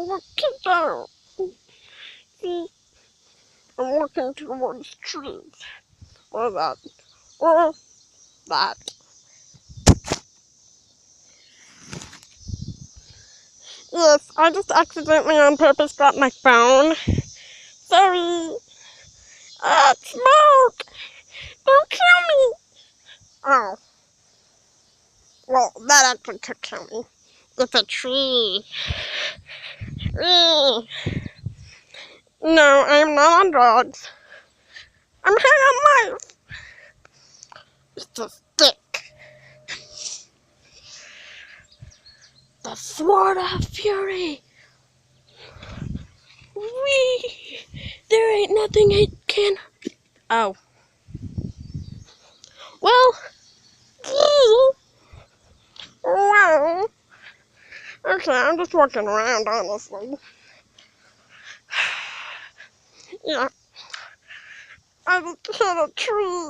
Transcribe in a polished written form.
Look at that. See, I'm walking towards trees. Or that. Or that. Yes, I just accidentally on purpose dropped my phone. Sorry. Smoke! Don't kill me! Oh. Well, that actually could kill me. It's a tree. No, I'm not on drugs. I'm high on life. It's a stick. The Sword of Fury. Whee! There ain't nothing it can... Oh. Well. Wow. Okay, I'm just walking around, honestly. Yeah. I just hit a tree.